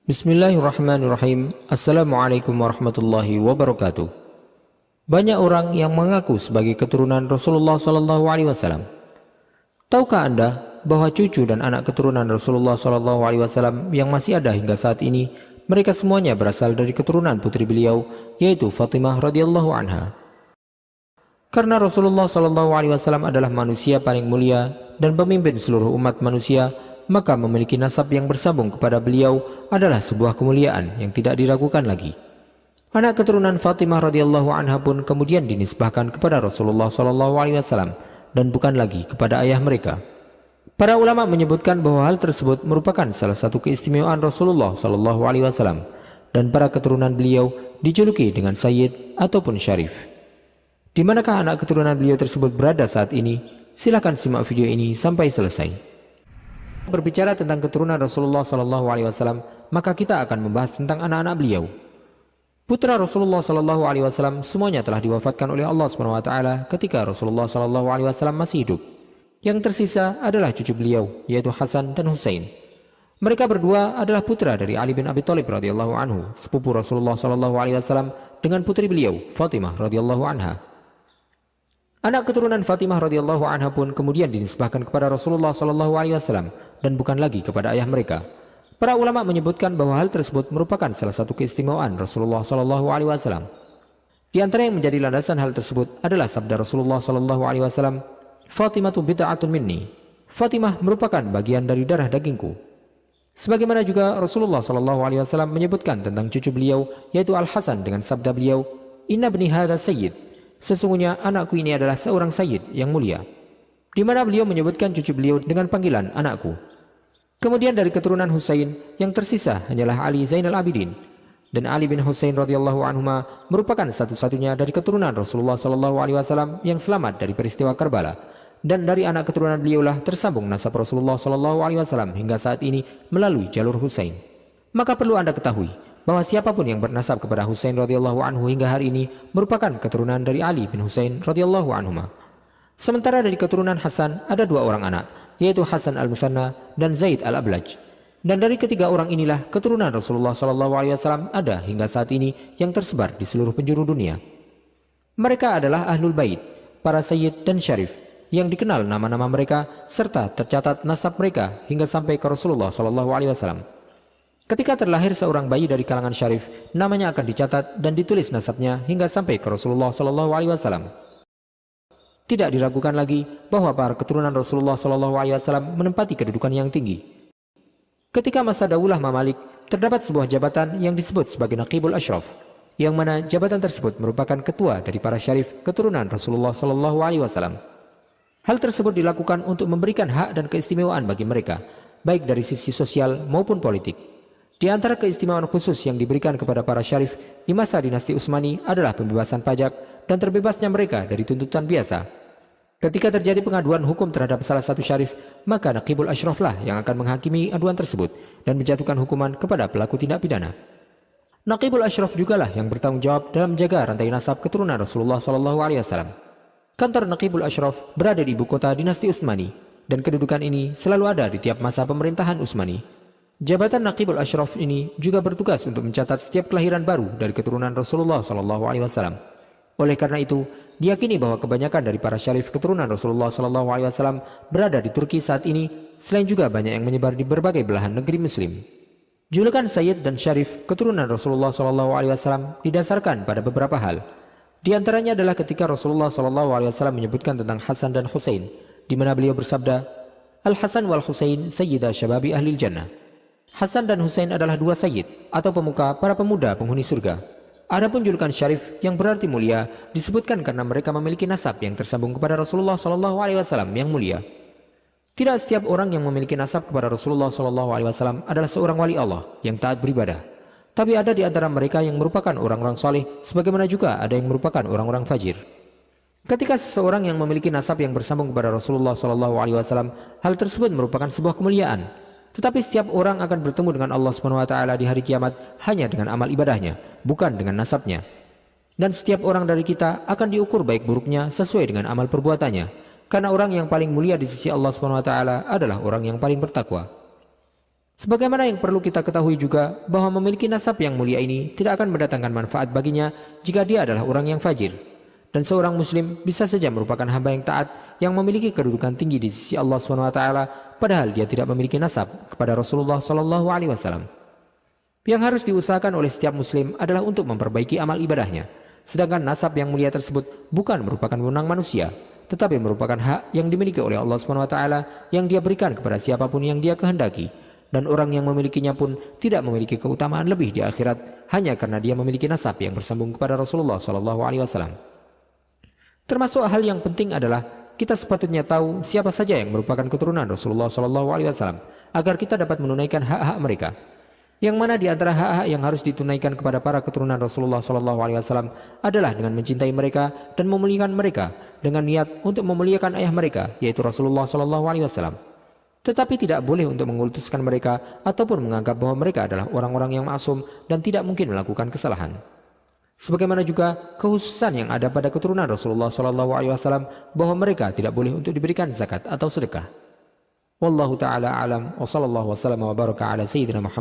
Bismillahirrahmanirrahim. Assalamualaikum warahmatullahi wabarakatuh. Banyak orang yang mengaku sebagai keturunan Rasulullah Sallallahu Alaihi Wasallam. Tahukah Anda bahwa cucu dan anak keturunan Rasulullah Sallallahu Alaihi Wasallam yang masih ada hingga saat ini, mereka semuanya berasal dari keturunan putri beliau, yaitu Fatimah radhiyallahu anha. Karena Rasulullah Sallallahu Alaihi Wasallam adalah manusia paling mulia dan pemimpin seluruh umat manusia, maka memiliki nasab yang bersambung kepada beliau adalah sebuah kemuliaan yang tidak diragukan lagi. Anak keturunan Fatimah radhiyallahu anha pun kemudian dinisbahkan kepada Rasulullah sallallahu alaihi wasallam dan bukan lagi kepada ayah mereka. Para ulama menyebutkan bahwa hal tersebut merupakan salah satu keistimewaan Rasulullah sallallahu alaihi wasallam dan para keturunan beliau dijuluki dengan Sayyid ataupun Syarif. Di manakah anak keturunan beliau tersebut berada saat ini? Silakan simak video ini sampai selesai. Berbicara tentang keturunan Rasulullah Sallallahu Alaihi Wasallam, maka kita akan membahas tentang anak-anak beliau. Putra Rasulullah Sallallahu Alaihi Wasallam semuanya telah diwafatkan oleh Allah Subhanahu Wa Taala ketika Rasulullah Sallallahu Alaihi Wasallam masih hidup. Yang tersisa adalah cucu beliau, yaitu Hasan dan Husain. Mereka berdua adalah putra dari Ali bin Abi Thalib radhiyallahu anhu, sepupu Rasulullah Sallallahu Alaihi Wasallam, dengan putri beliau Fatimah radhiyallahu anha. Anak keturunan Fatimah radhiyallahu anha pun kemudian dinisbahkan kepada Rasulullah sallallahu alaihi wasallam dan bukan lagi kepada ayah mereka. Para ulama menyebutkan bahwa hal tersebut merupakan salah satu keistimewaan Rasulullah sallallahu alaihi wasallam. Di antara yang menjadi landasan hal tersebut adalah sabda Rasulullah sallallahu alaihi wasallam, "Fatimatu bid'atun minni." Fatimah merupakan bagian dari darah dagingku. Sebagaimana juga Rasulullah sallallahu alaihi wasallam menyebutkan tentang cucu beliau yaitu Al-Hasan dengan sabda beliau, "Inna bni hadza sayyid." Sesungguhnya anakku ini adalah seorang sayyid yang mulia. Di mana beliau menyebutkan cucu beliau dengan panggilan anakku. Kemudian dari keturunan Husain yang tersisa hanyalah Ali Zainal Abidin, dan Ali bin Husain radhiyallahu anhuma merupakan satu-satunya dari keturunan Rasulullah sallallahu alaihi wasallam yang selamat dari peristiwa Karbala, dan dari anak keturunan beliaulah tersambung nasab Rasulullah sallallahu alaihi wasallam hingga saat ini melalui jalur Husain. Maka perlu Anda ketahui bahwa siapapun yang bernasab kepada Husain radhiyallahu anhu hingga hari ini merupakan keturunan dari Ali bin Husain radhiyallahu anhuma. Sementara dari keturunan Hasan ada dua orang anak, yaitu Hasan al-Musanna dan Zaid al-Ablaj. Dan dari ketiga orang inilah keturunan Rasulullah sallallahu alaihi wasallam ada hingga saat ini yang tersebar di seluruh penjuru dunia. Mereka adalah Ahlul Bait, para Sayyid dan Syarif, yang dikenal nama-nama mereka serta tercatat nasab mereka hingga sampai ke Rasulullah sallallahu alaihi wasallam. Ketika terlahir seorang bayi dari kalangan Syarif, namanya akan dicatat dan ditulis nasabnya hingga sampai ke Rasulullah sallallahu alaihi wasallam. Tidak diragukan lagi bahwa para keturunan Rasulullah sallallahu alaihi wasallam menempati kedudukan yang tinggi. Ketika masa Daulah Mamalik, terdapat sebuah jabatan yang disebut sebagai Naqibul Ashraf, yang mana jabatan tersebut merupakan ketua dari para Syarif keturunan Rasulullah sallallahu alaihi wasallam. Hal tersebut dilakukan untuk memberikan hak dan keistimewaan bagi mereka, baik dari sisi sosial maupun politik. Di antara keistimewaan khusus yang diberikan kepada para Syarif di masa dinasti Utsmani adalah pembebasan pajak dan terbebasnya mereka dari tuntutan biasa. Ketika terjadi pengaduan hukum terhadap salah satu Syarif, maka Naqibul Ashraf lah yang akan menghakimi aduan tersebut dan menjatuhkan hukuman kepada pelaku tindak pidana. Naqibul Ashraf jugalah yang bertanggung jawab dalam menjaga rantai nasab keturunan Rasulullah SAW. Kantor Naqibul Ashraf berada di ibu kota dinasti Utsmani, dan kedudukan ini selalu ada di tiap masa pemerintahan Utsmani. Jabatan Naqibul Ashraf ini juga bertugas untuk mencatat setiap kelahiran baru dari keturunan Rasulullah SAW. Oleh karena itu, diyakini bahwa kebanyakan dari para Syarif keturunan Rasulullah SAW berada di Turki saat ini, selain juga banyak yang menyebar di berbagai belahan negeri Muslim. Julukan Sayyid dan Syarif keturunan Rasulullah SAW didasarkan pada beberapa hal. Di antaranya adalah ketika Rasulullah SAW menyebutkan tentang Hasan dan Husain, di mana beliau bersabda, "Al-Hasan wal Husain sayyida syababi ahlil jannah." Hasan dan Husain adalah dua sayyid atau pemuka para pemuda penghuni surga. Adapun julukan Syarif yang berarti mulia disebutkan karena mereka memiliki nasab yang tersambung kepada Rasulullah SAW yang mulia. Tidak setiap orang yang memiliki nasab kepada Rasulullah SAW adalah seorang wali Allah yang taat beribadah. Tapi ada di antara mereka yang merupakan orang-orang saleh, sebagaimana juga ada yang merupakan orang-orang fajir. Ketika seseorang yang memiliki nasab yang bersambung kepada Rasulullah SAW, hal tersebut merupakan sebuah kemuliaan. Tetapi setiap orang akan bertemu dengan Allah SWT di hari kiamat hanya dengan amal ibadahnya, bukan dengan nasabnya. Dan setiap orang dari kita akan diukur baik buruknya sesuai dengan amal perbuatannya. Karena orang yang paling mulia di sisi Allah SWT adalah orang yang paling bertakwa. Sebagaimana yang perlu kita ketahui juga bahwa memiliki nasab yang mulia ini tidak akan mendatangkan manfaat baginya jika dia adalah orang yang fajir. Dan seorang muslim bisa saja merupakan hamba yang taat yang memiliki kedudukan tinggi di sisi Allah SWT, padahal dia tidak memiliki nasab kepada Rasulullah SAW. Yang harus diusahakan oleh setiap muslim adalah untuk memperbaiki amal ibadahnya. Sedangkan nasab yang mulia tersebut bukan merupakan wewenang manusia, tetapi merupakan hak yang dimiliki oleh Allah SWT yang dia berikan kepada siapapun yang dia kehendaki. Dan orang yang memilikinya pun tidak memiliki keutamaan lebih di akhirat hanya karena dia memiliki nasab yang bersambung kepada Rasulullah SAW. Termasuk hal yang penting adalah kita sepatutnya tahu siapa saja yang merupakan keturunan Rasulullah SAW agar kita dapat menunaikan hak-hak mereka. Yang mana di antara hak-hak yang harus ditunaikan kepada para keturunan Rasulullah SAW adalah dengan mencintai mereka dan memuliakan mereka dengan niat untuk memuliakan ayah mereka, yaitu Rasulullah SAW. Tetapi tidak boleh untuk mengultuskan mereka ataupun menganggap bahwa mereka adalah orang-orang yang maksum dan tidak mungkin melakukan kesalahan. Sebagaimana juga kekhususan yang ada pada keturunan Rasulullah SAW bahwa mereka tidak boleh untuk diberikan zakat atau sedekah. Wallahu ta'ala alam wa sallallahu wa sallam wa baraka ala sayyidina Muhammad.